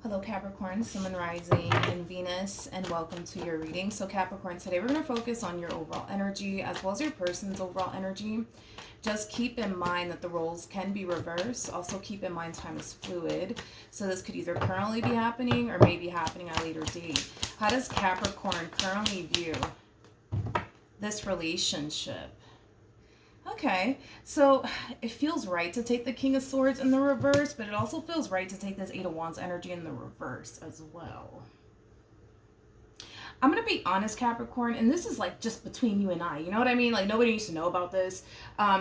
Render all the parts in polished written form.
Hello Capricorn, Sun, Rising, and Venus, and welcome to your reading. So Capricorn, today we're going to focus on your overall energy as well as your person's overall energy. Just keep in mind that the roles can be reversed. Also keep in mind time is fluid. So this could either currently be happening or maybe happening at a later date. How does Capricorn currently view this relationship? Okay, so it feels right to take the King of Swords in the reverse, but it also feels right to take this Eight of Wands energy in the reverse as well. I'm going to be honest, Capricorn, and this is like just between you and I. You know what I mean? Like nobody needs to know about this.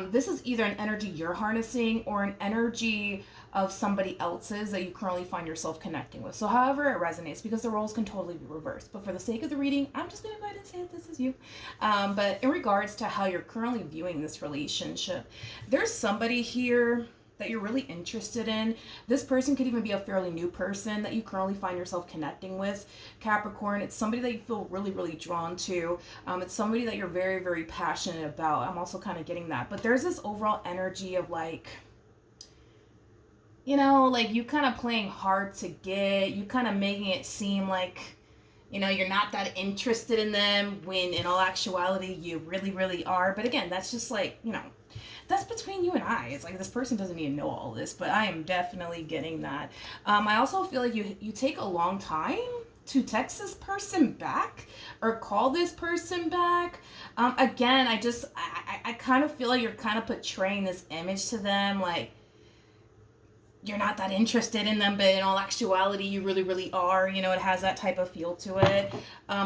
This is either an energy you're harnessing or an energy of somebody else's that you currently find yourself connecting with. So however it resonates, because the roles can totally be reversed. But for the sake of the reading, I'm just going to go ahead and say that this is you. But in regards to how you're currently viewing this relationship, there's somebody here that you're really interested in. This person could even be a fairly new person that you currently find yourself connecting with. Capricorn, it's somebody that you feel really, really drawn to. It's somebody that you're very, very passionate about. I'm also kind of getting that. But there's this overall energy of like, you know, like you kind of playing hard to get, you kind of making it seem like, you know, you're not that interested in them when in all actuality you really, really are. But again, that's just like, you know, that's between you and I. It's like this person doesn't even know all this, but I am definitely getting that. I also feel like you take a long time to text this person back or call this person back. Again, I kind of feel like you're kind of portraying this image to them, like you're not that interested in them, but in all actuality, you really, really are. You know, it has that type of feel to it.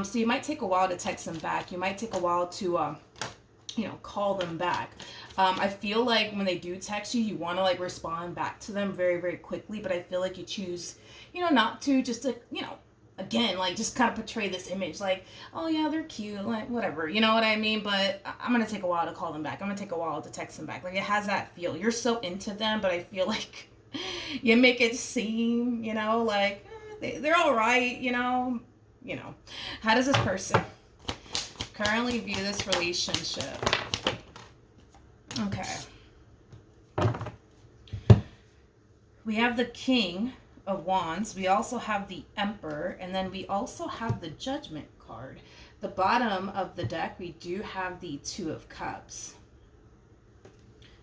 So you might take a while to text them back. You might take a while to you know, call them back. I feel like when they do text you, you want to like respond back to them very, very quickly, but I feel like you choose, you know, not to, just to, you know, again, like just kind of portray this image like, oh yeah, they're cute, like whatever, you know what I mean? But I'm going to take a while to call them back. I'm going to take a while to text them back. Like it has that feel. You're so into them, but I feel like you make it seem, you know, like they're all right, you know. How does this person currently view this relationship? Okay. We have the King of Wands. We also have the Emperor. And then we also have the Judgment card. The bottom of the deck, we do have the Two of Cups.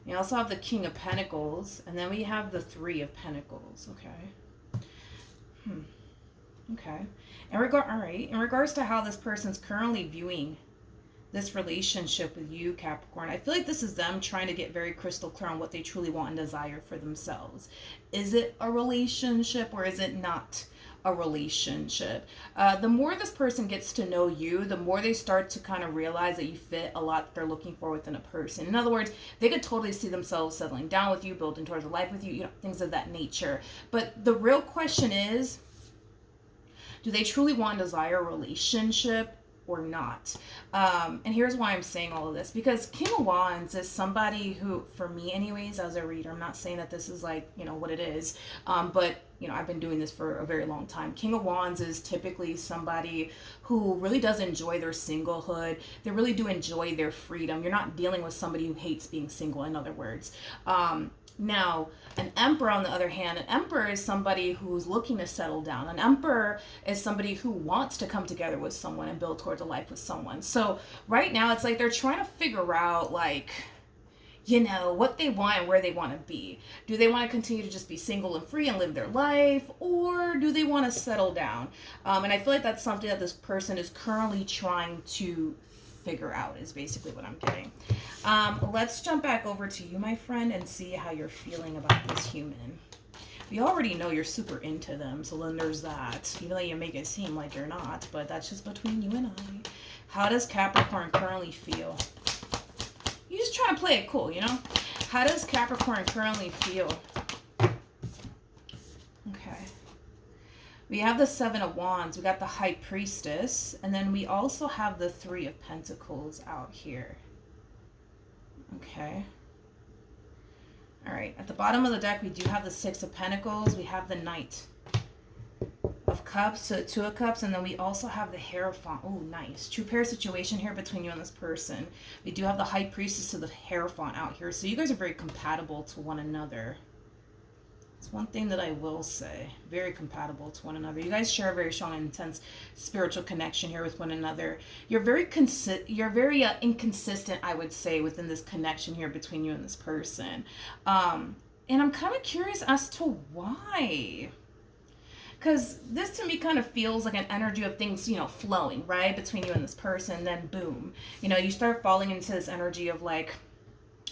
We also have the King of Pentacles. And then we have the Three of Pentacles. Okay. Okay. All right. In regards to how this person's currently viewing this relationship with you, Capricorn, I feel like this is them trying to get very crystal clear on what they truly want and desire for themselves. Is it a relationship or is it not a relationship? The more this person gets to know you, the more they start to kind of realize that you fit a lot that they're looking for within a person. In other words, they could totally see themselves settling down with you, building towards a life with you, you know, things of that nature. But the real question is, do they truly want and desire a relationship or not? And here's why I'm saying all of this. Because King of Wands is somebody who, for me anyways, as a reader, I'm not saying that this is like, you know, what it is. But, you know, I've been doing this for a very long time. King of Wands is typically somebody who really does enjoy their singlehood. They really do enjoy their freedom. You're not dealing with somebody who hates being single, in other words. Now, an emperor, on the other hand, an emperor is somebody who's looking to settle down. An emperor is somebody who wants to come together with someone and build towards a life with someone. So right now, it's like they're trying to figure out, like, you know, what they want and where they want to be. Do they want to continue to just be single and free and live their life? Or do they want to settle down? And I feel like that's something that this person is currently trying to figure out, is basically what I'm getting. Let's jump back over to you, my friend, and see how you're feeling about this human. We already know you're super into them, so then there's that. Even though you make it seem like you're not, but that's just between you and I. How does Capricorn currently feel? You're just trying to play it cool, you know? How does Capricorn currently feel? Okay. We have the Seven of Wands. We got the High Priestess. And then we also have the Three of Pentacles out here. Okay. All right. At the bottom of the deck, we do have the Six of Pentacles. We have the Knight of Cups, so Two of Cups. And then we also have the Hierophant. Oh, nice. True pair situation here between you and this person. We do have the High Priestess of the Hierophant out here. So you guys are very compatible to one another. It's one thing that I will say. Very compatible to one another. You guys share a very strong and intense spiritual connection here with one another. You're very inconsistent, I would say, within this connection here between you and this person. And I'm kind of curious as to why. Because this to me kind of feels like an energy of things, flowing, right? Between you and this person. Then boom. You start falling into this energy of like,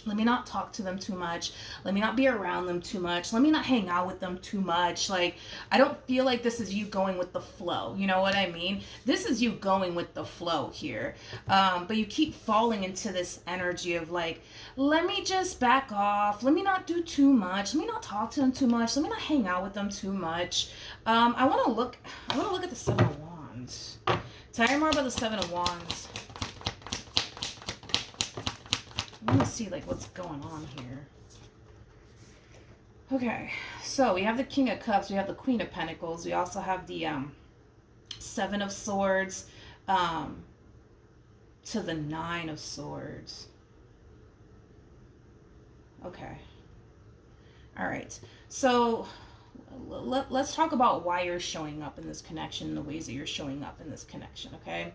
let me not talk to them too much. Let me not be around them too much. Let me not hang out with them too much. Like, I don't feel like this is you going with the flow. You know what I mean? This is you going with the flow here. But you keep falling into this energy of like, let me just back off. Let me not do too much. Let me not talk to them too much. Let me not hang out with them too much. I want to look at the Seven of Wands. Tell me more about the Seven of Wands. I want to see like what's going on here. Okay, so we have the King of Cups, we have the Queen of Pentacles, we also have the Seven of Swords to the Nine of Swords. Okay. All right. So let's talk about why you're showing up in this connection and the ways that you're showing up in this connection, okay?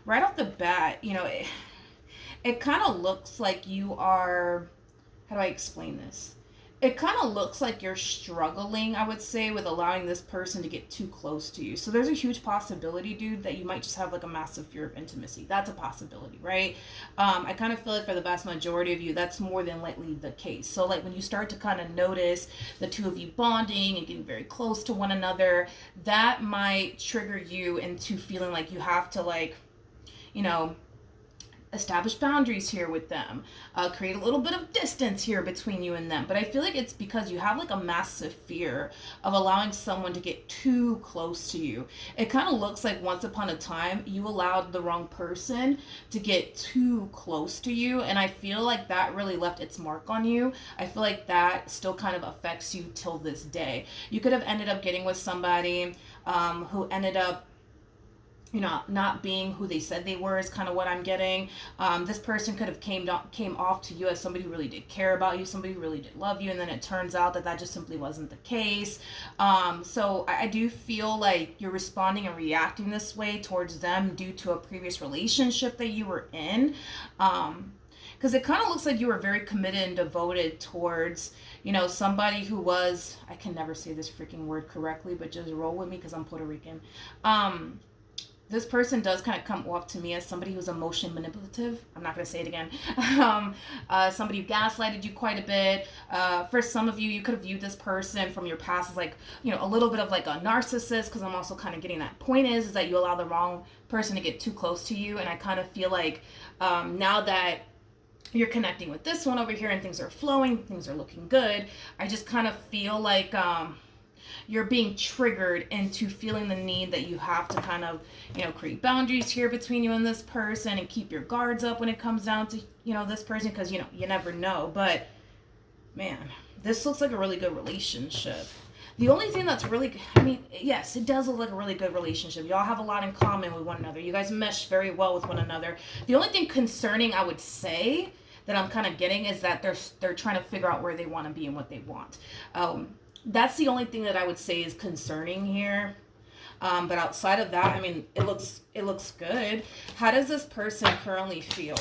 Right off the bat, it kind of looks like you are, how do I explain this? It kind of looks like you're struggling, I would say, with allowing this person to get too close to you. So there's a huge possibility, dude, that you might just have like a massive fear of intimacy. That's a possibility, right? I kind of feel like for the vast majority of you, that's more than likely the case. So like when you start to kind of notice the two of you bonding and getting very close to one another, that might trigger you into feeling like you have to like, establish boundaries here with them, create a little bit of distance here between you and them. But I feel like it's because you have like a massive fear of allowing someone to get too close to you. It kind of looks like once upon a time you allowed the wrong person to get too close to you, and I feel like that really left its mark on you. I feel like that still kind of affects you till this day. You could have ended up getting with somebody who ended up not being who they said they were, is kind of what I'm getting. This person could have came off to you as somebody who really did care about you, somebody who really did love you, and then it turns out that just simply wasn't the case. So I do feel like you're responding and reacting this way towards them due to a previous relationship that you were in. Because it kind of looks like you were very committed and devoted towards, somebody who was, I can never say this freaking word correctly, but just roll with me because I'm Puerto Rican. This person does kind of come off to me as somebody who's emotion manipulative. I'm not going to say it again. Somebody who gaslighted you quite a bit. For some of you, you could have viewed this person from your past as like, a little bit of like a narcissist, because I'm also kind of getting that point is that you allow the wrong person to get too close to you. And I kind of feel like now that you're connecting with this one over here and things are flowing, things are looking good, I just kind of feel like you're being triggered into feeling the need that you have to kind of, create boundaries here between you and this person and keep your guards up when it comes down to, this person, because, you never know. But, man, this looks like a really good relationship. The only thing that's really, yes, it does look like a really good relationship. Y'all have a lot in common with one another. You guys mesh very well with one another. The only thing concerning, I would say, that I'm kind of getting is that they're trying to figure out where they want to be and what they want. That's the only thing that I would say is concerning here. But outside of that, it looks good. How does this person currently feel?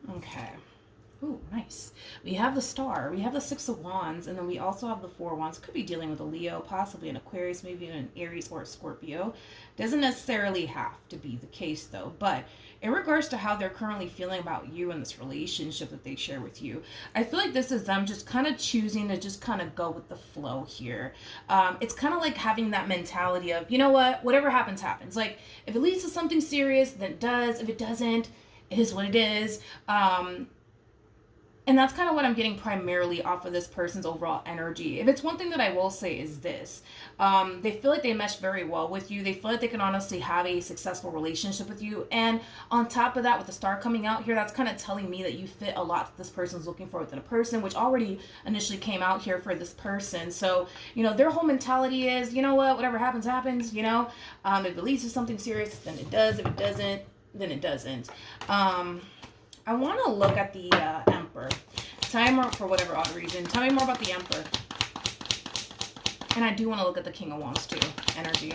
Okay. Ooh, nice. We have the Star, we have the Six of Wands, and then we also have the Four of Wands. Could be dealing with a Leo, possibly an Aquarius, maybe an Aries or a Scorpio. Doesn't necessarily have to be the case though. But in regards to how they're currently feeling about you and this relationship that they share with you, I feel like this is them just kind of choosing to just kind of go with the flow here. It's kind of like having that mentality of, whatever happens, happens. Like, if it leads to something serious, then it does. If it doesn't, it is what it is. And that's kind of what I'm getting primarily off of this person's overall energy. If it's one thing that I will say is this. They feel like they mesh very well with you. They feel like they can honestly have a successful relationship with you. And on top of that, with the Star coming out here, that's kind of telling me that you fit a lot that this person's looking for within a person, which already initially came out here for this person. So, their whole mentality is, whatever happens, happens, if it leads to something serious, then it does. If it doesn't, then it doesn't. I want to look at the Emperor. Tell me more, for whatever odd reason. Tell me more about the Emperor. And I do want to look at the King of Wands too. Energy.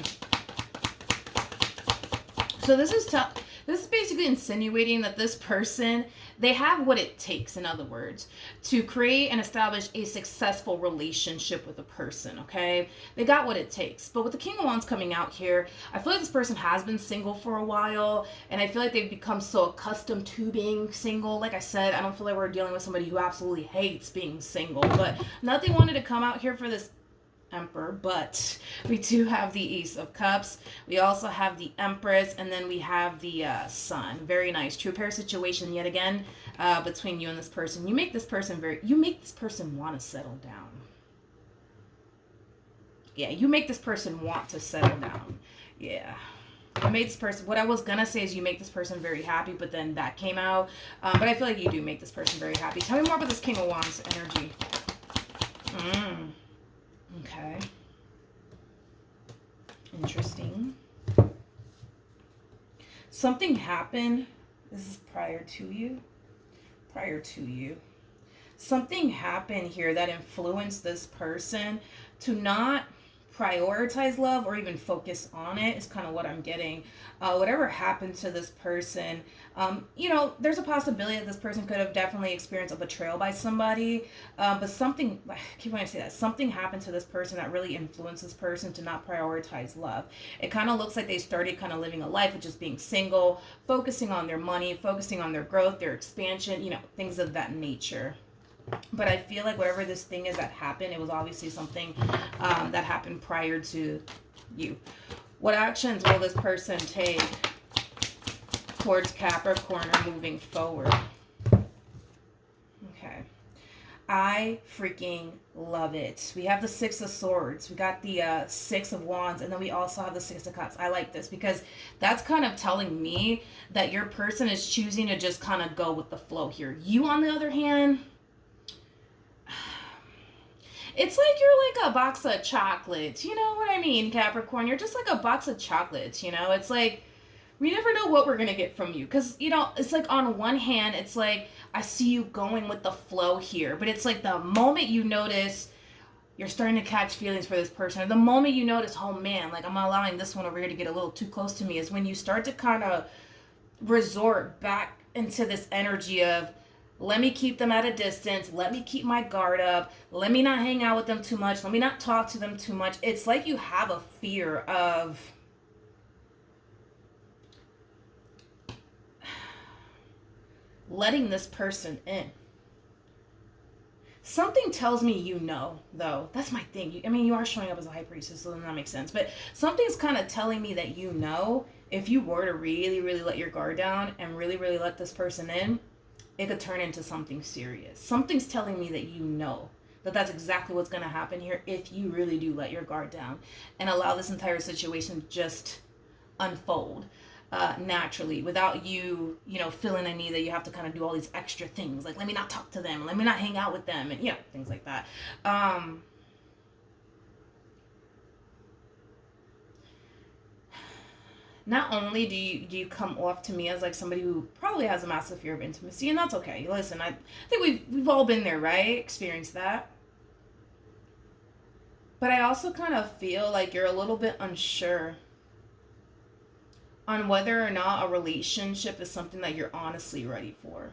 So this is tough. This is basically insinuating that this person, they have what it takes, in other words, to create and establish a successful relationship with a person, okay? They got what it takes. But with the King of Wands coming out here, I feel like this person has been single for a while, and I feel like they've become so accustomed to being single. Like I said, I don't feel like we're dealing with somebody who absolutely hates being single, but nothing wanted to come out here for this Emperor, but we do have the Ace of Cups. We also have the Empress, and then we have the Sun. Very nice. True pair situation yet again between you and this person. You make this person want to settle down. Yeah, you make this person want to settle down. Yeah. I made this person, what I was gonna say is you make this person very happy, but then that came out. But I feel like you do make this person very happy. Tell me more about this King of Wands energy. Okay. Interesting. Something happened. This is prior to you. Prior to you. Something happened here that influenced this person to not prioritize love or even focus on it, is kind of what I'm getting. Whatever happened to this person, you know, there's a possibility that this person could have definitely experienced a betrayal by somebody, but something, I keep wanting to say that, something happened to this person that really influenced this person to not prioritize love. It kind of looks like they started kind of living a life of just being single, focusing on their money, focusing on their growth, their expansion, you know, things of that nature. But I feel like whatever this thing is that happened, it was obviously something that happened prior to you. What actions will this person take towards Capricorn or moving forward? Okay. I freaking love it. We have the Six of Swords. We got the Six of Wands. And then we also have the Six of Cups. I like this because that's kind of telling me that your person is choosing to just kind of go with the flow here. You, on the other hand, it's like you're like a box of chocolates. You know what I mean, Capricorn? You're just like a box of chocolates, you know? It's like, we never know what we're going to get from you. Because, you know, it's like on one hand, it's like, I see you going with the flow here. But it's like the moment you notice you're starting to catch feelings for this person, or the moment you notice, oh man, like I'm allowing this one over here to get a little too close to me, is when you start to kind of resort back into this energy of, let me keep them at a distance. Let me keep my guard up. Let me not hang out with them too much. Let me not talk to them too much. It's like you have a fear of letting this person in. Something tells me you know, though. That's my thing. I mean, you are showing up as a high priestess, so then that makes sense. But something's kind of telling me that you know, if you were to really, really let your guard down and really, really let this person in, it could turn into something serious. Something's telling me that you know that that's exactly what's going to happen here if you really do let your guard down and allow this entire situation to just unfold naturally without you, you know, feeling a need that you have to kind of do all these extra things. Like, let me not talk to them. Let me not hang out with them. And, you know, things like that. Not only do you come off to me as like somebody who probably has a massive fear of intimacy, and that's okay. Listen, I think we've all been there, right? Experienced that. But I also kind of feel like you're a little bit unsure on whether or not a relationship is something that you're honestly ready for.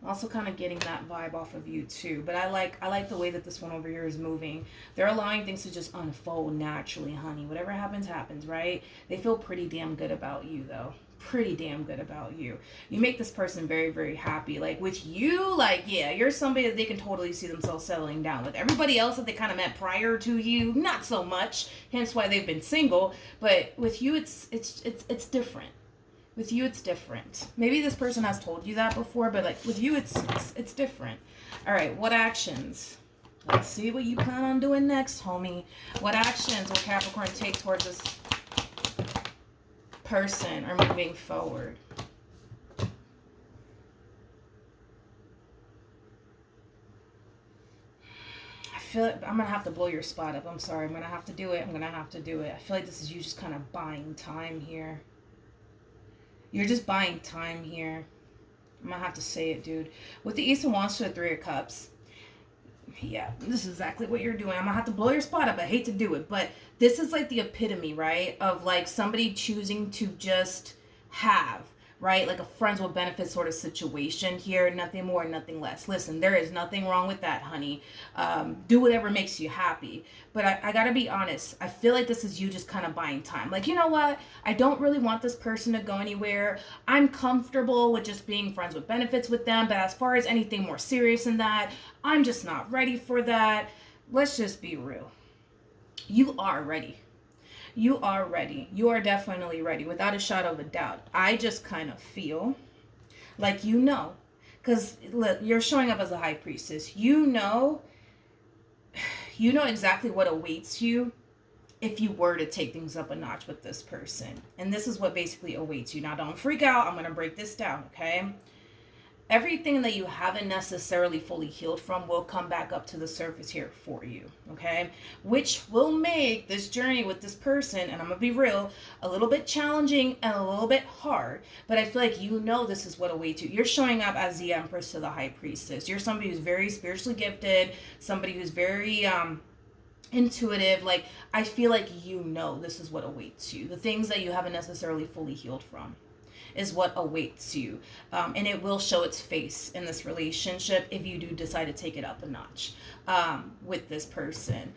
I'm also kind of getting that vibe off of you too. But I like the way that this one over here is moving. They're allowing things to just unfold naturally, honey. Whatever happens, happens, right? They feel pretty damn good about you, though. Pretty damn good about you. You make this person very, very happy. Like, with you, like, yeah, you're somebody that they can totally see themselves settling down with. Everybody else that they kind of met prior to you, not so much. Hence why they've been single. But with you, it's different. With you, it's different. Maybe this person has told you that before, but like with you, it's different. All right, what actions? Let's see what you plan on doing next, homie. What actions will Capricorn take towards this person or moving forward? I feel like I'm going to have to blow your spot up. I'm sorry. I'm going to have to do it. I feel like this is you just kind of buying time here. You're just buying time here. I'm gonna have to say it, dude. With the Ace of Wands to the Three of Cups, yeah, this is exactly what you're doing. I'm gonna have to blow your spot up. I hate to do it, but this is like the epitome, right? Of like somebody choosing to just have, right? Like a friends with benefits sort of situation here. Nothing more, nothing less. Listen, there is nothing wrong with that, honey. Do whatever makes you happy. But I gotta be honest. I feel like this is you just kind of buying time. Like, you know what? I don't really want this person to go anywhere. I'm comfortable with just being friends with benefits with them. But as far as anything more serious than that, I'm just not ready for that. Let's just be real. You are ready. You are ready. You are definitely ready, without a shadow of a doubt. I just kind of feel like you know. Because look, you're showing up as a high priestess. You know exactly what awaits you if you were to take things up a notch with this person. And this is what basically awaits you. Now, don't freak out. I'm going to break this down, okay? Everything that you haven't necessarily fully healed from will come back up to the surface here for you, okay? Which will make this journey with this person, and I'm gonna be real, a little bit challenging and a little bit hard, but I feel like you know this is what awaits you. You're showing up as the Empress to the High Priestess. You're somebody who's very spiritually gifted, somebody who's very intuitive. Like, I feel like you know this is what awaits you. The things that you haven't necessarily fully healed from is what awaits you. And it will show its face in this relationship if you do decide to take it up a notch with this person.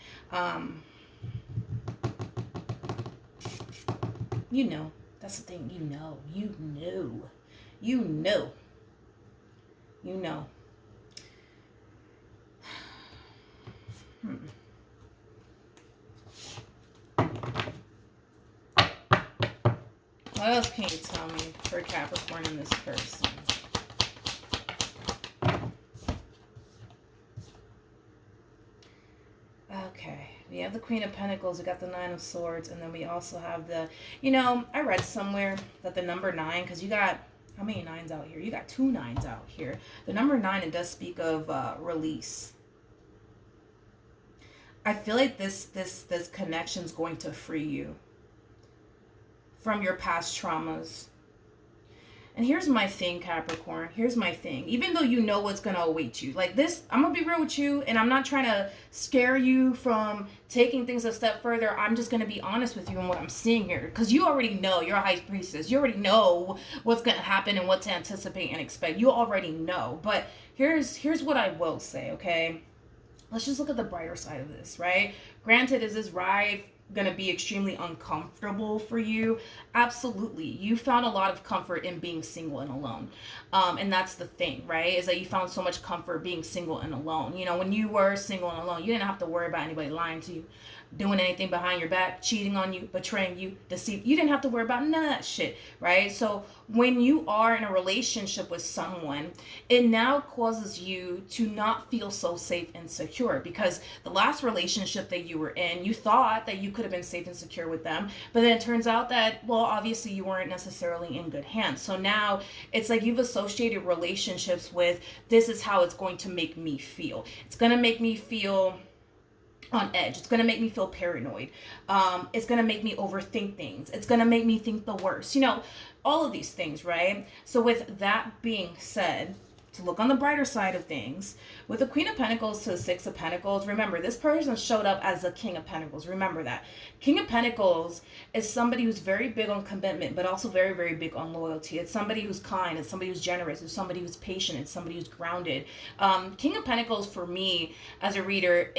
You know, that's the thing. You know. What else can you tell me for Capricorn and this person? Okay, we have the Queen of Pentacles, we got the Nine of Swords, and then we also have the, I read somewhere that the number 9, because you got, how many 9s out here? You got 2 9s out here. The number 9, it does speak of release. I feel like this connection is going to free you from your past traumas. And here's my thing, Capricorn. Here's my thing. Even though you know what's going to await you. Like this, I'm going to be real with you. And I'm not trying to scare you from taking things a step further. I'm just going to be honest with you on what I'm seeing here. Because you already know. You're a high priestess. You already know what's going to happen and what to anticipate and expect. You already know. But here's what I will say, okay? Let's just look at the brighter side of this, right? Granted, is this ride going to be extremely uncomfortable for you? Absolutely. You found a lot of comfort in being single and alone. And that's the thing, right? Is that you found so much comfort being single and alone. When you were single and alone, you didn't have to worry about anybody lying to you, doing anything behind your back, cheating on you, betraying you, deceiving. You didn't have to worry about none of that shit, right? So when you are in a relationship with someone, it now causes you to not feel so safe and secure, because the last relationship that you were in, you thought that you could have been safe and secure with them, but then it turns out that, well, obviously you weren't necessarily in good hands. So now it's like you've associated relationships with, this is how it's going to make me feel. It's going to make me feel on edge. It's going to make me feel paranoid. It's going to make me overthink things. It's going to make me think the worst. All of these things, right? So with that being said, to look on the brighter side of things, with the Queen of Pentacles to the Six of Pentacles, remember, this person showed up as the King of Pentacles. Remember that. King of Pentacles is somebody who's very big on commitment, but also very, very big on loyalty. It's somebody who's kind. It's somebody who's generous. It's somebody who's patient. It's somebody who's grounded. King of Pentacles, for me, as a reader,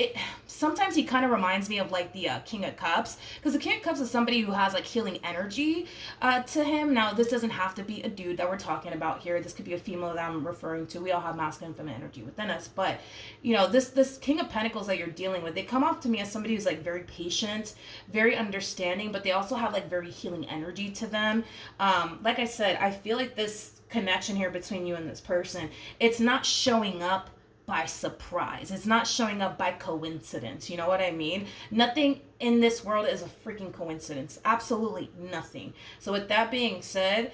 sometimes he kind of reminds me of like the King of Cups, because the King of Cups is somebody who has like healing energy to him. Now, this doesn't have to be a dude that we're talking about here. This could be a female that I'm referring to. We all have masculine and feminine energy within us, but this King of Pentacles that you're dealing with, they come off to me as somebody who's like very patient, very understanding, but they also have like very healing energy to them. Like I said, I feel like this connection here between you and this person, it's not showing up by surprise. It's not showing up by coincidence. You know what I mean? Nothing in this world is a freaking coincidence. Absolutely nothing. So with that being said,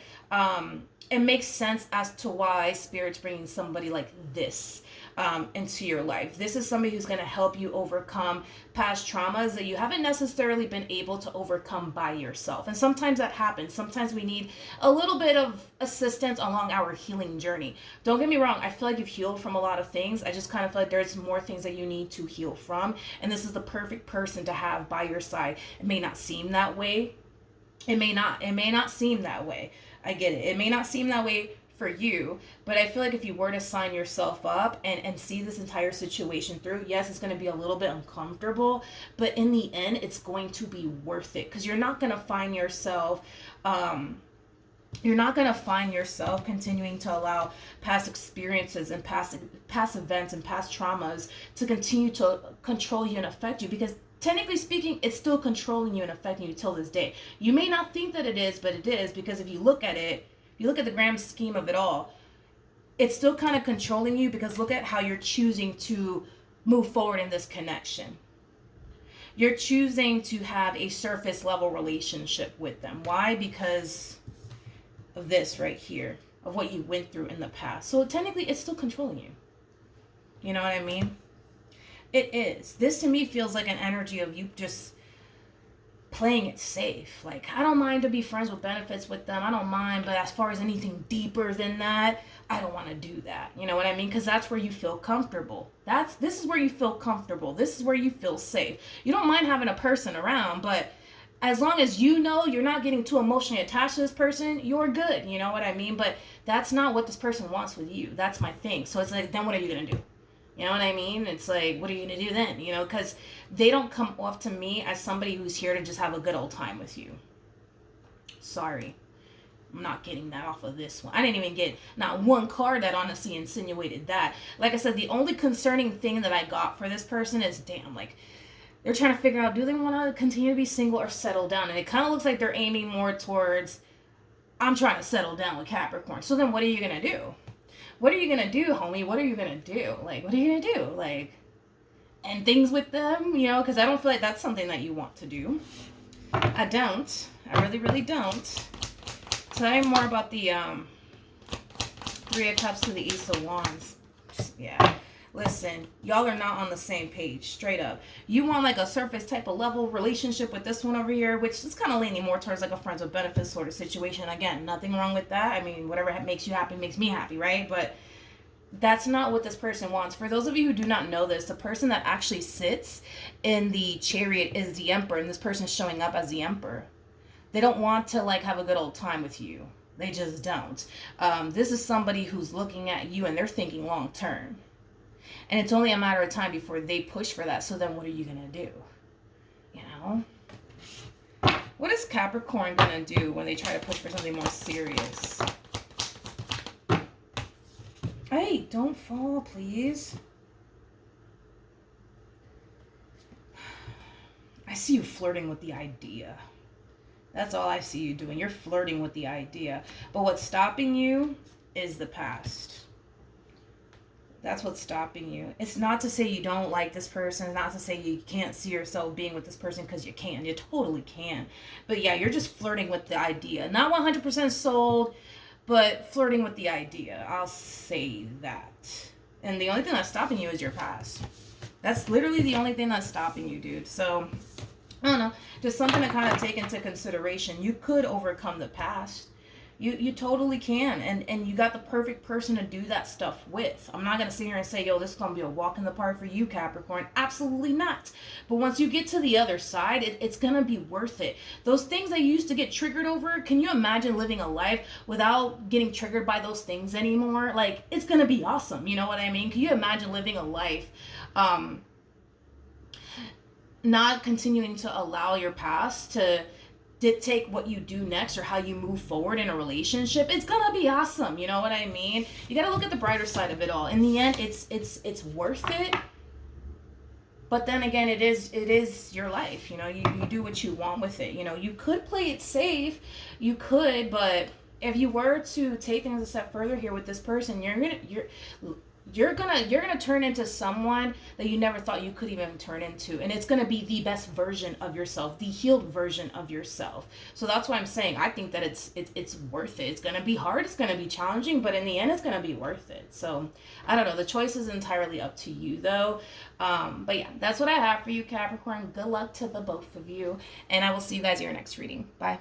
it makes sense as to why Spirit's bringing somebody like this into your life. This is somebody who's going to help you overcome past traumas that you haven't necessarily been able to overcome by yourself. And sometimes that happens. Sometimes we need a little bit of assistance along our healing journey. Don't get me wrong. I feel like you've healed from a lot of things. I just kind of feel like there's more things that you need to heal from. And this is the perfect person to have by your side. It may not seem that way. It may not seem that way. I get it. It may not seem that way for you, but I feel like if you were to sign yourself up and see this entire situation through, yes, it's going to be a little bit uncomfortable, but in the end, it's going to be worth it, because you're not going to find yourself continuing to allow past experiences and past events and past traumas to continue to control you and affect you, because technically speaking, it's still controlling you and affecting you till this day. You may not think that it is, but it is, because if you look at it, you look at the grand scheme of it all, it's still kind of controlling you, because look at how you're choosing to move forward in this connection. You're choosing to have a surface level relationship with them. Why? Because of this right here, of what you went through in the past. So technically, it's still controlling you. You know what I mean? It is. This to me feels like an energy of you just playing it safe. Like, I don't mind to be friends with benefits with them. I don't mind. But as far as anything deeper than that, I don't want to do that. You know what I mean? Because that's where you feel comfortable. This is where you feel comfortable. This is where you feel safe. You don't mind having a person around, but as long as you know you're not getting too emotionally attached to this person, you're good. You know what I mean? But that's not what this person wants with you. That's my thing. So it's like, then what are you going to do? You know what I mean? It's like, what are you going to do then? You know, because they don't come off to me as somebody who's here to just have a good old time with you. Sorry. I'm not getting that off of this one. I didn't even get not one card that honestly insinuated that. Like I said, the only concerning thing that I got for this person is, damn, like, they're trying to figure out, do they want to continue to be single or settle down? And it kind of looks like they're aiming more towards, I'm trying to settle down with Capricorn. So then what are you going to do? What are you going to do, homie? What are you going to do? Like, what are you going to do? Like, end things with them, you know? Because I don't feel like that's something that you want to do. I don't. I really, really don't. Tell me more about the Three of Cups to the Ace of Wands. Yeah. Listen, y'all are not on the same page, straight up. You want like a surface type of level relationship with this one over here, which is kind of leaning more towards like a friends with benefits sort of situation. Again, nothing wrong with that. I mean, whatever makes you happy makes me happy, right? But that's not what this person wants. For those of you who do not know this, the person that actually sits in the Chariot is the Emperor, and this person is showing up as the Emperor. They don't want to like have a good old time with you. They just don't. This is somebody who's looking at you and they're thinking long term. And it's only a matter of time before they push for that. So then what are you going to do? You know? What is Capricorn going to do when they try to push for something more serious? Hey, don't fall, please. I see you flirting with the idea. That's all I see you doing. You're flirting with the idea. But what's stopping you is the past. That's what's stopping you. It's not to say you don't like this person. It's not to say you can't see yourself being with this person, because you can. You totally can. But yeah, you're just flirting with the idea. Not 100% sold, but flirting with the idea. I'll say that. And the only thing that's stopping you is your past. That's literally the only thing that's stopping you, dude. So, I don't know. Just something to kind of take into consideration. You could overcome the past. You totally can, and you got the perfect person to do that stuff with. I'm not going to sit here and say, yo, this is going to be a walk in the park for you, Capricorn. Absolutely not. But once you get to the other side, it's going to be worth it. Those things that you used to get triggered over, can you imagine living a life without getting triggered by those things anymore? Like, it's going to be awesome. You know what I mean? Can you imagine living a life not continuing to allow your past to dictate what you do next or how you move forward in a relationship? It's gonna be awesome. You know what I mean? You gotta look at the brighter side of it all. In the end, it's worth it. But then again, it is your life. You know, you do what you want with it. You know, you could play it safe. You could, but if you were to take things a step further here with this person, you're gonna turn into someone that you never thought you could even turn into, and it's gonna be the best version of yourself, the healed version of yourself. So that's why I'm saying I think that it's worth it. It's gonna be hard, it's gonna be challenging, but in the end it's gonna be worth it. So I don't know, the choice is entirely up to you though. But yeah, that's what I have for you, Capricorn. Good luck to the both of you, and I will see you guys in your next reading. Bye.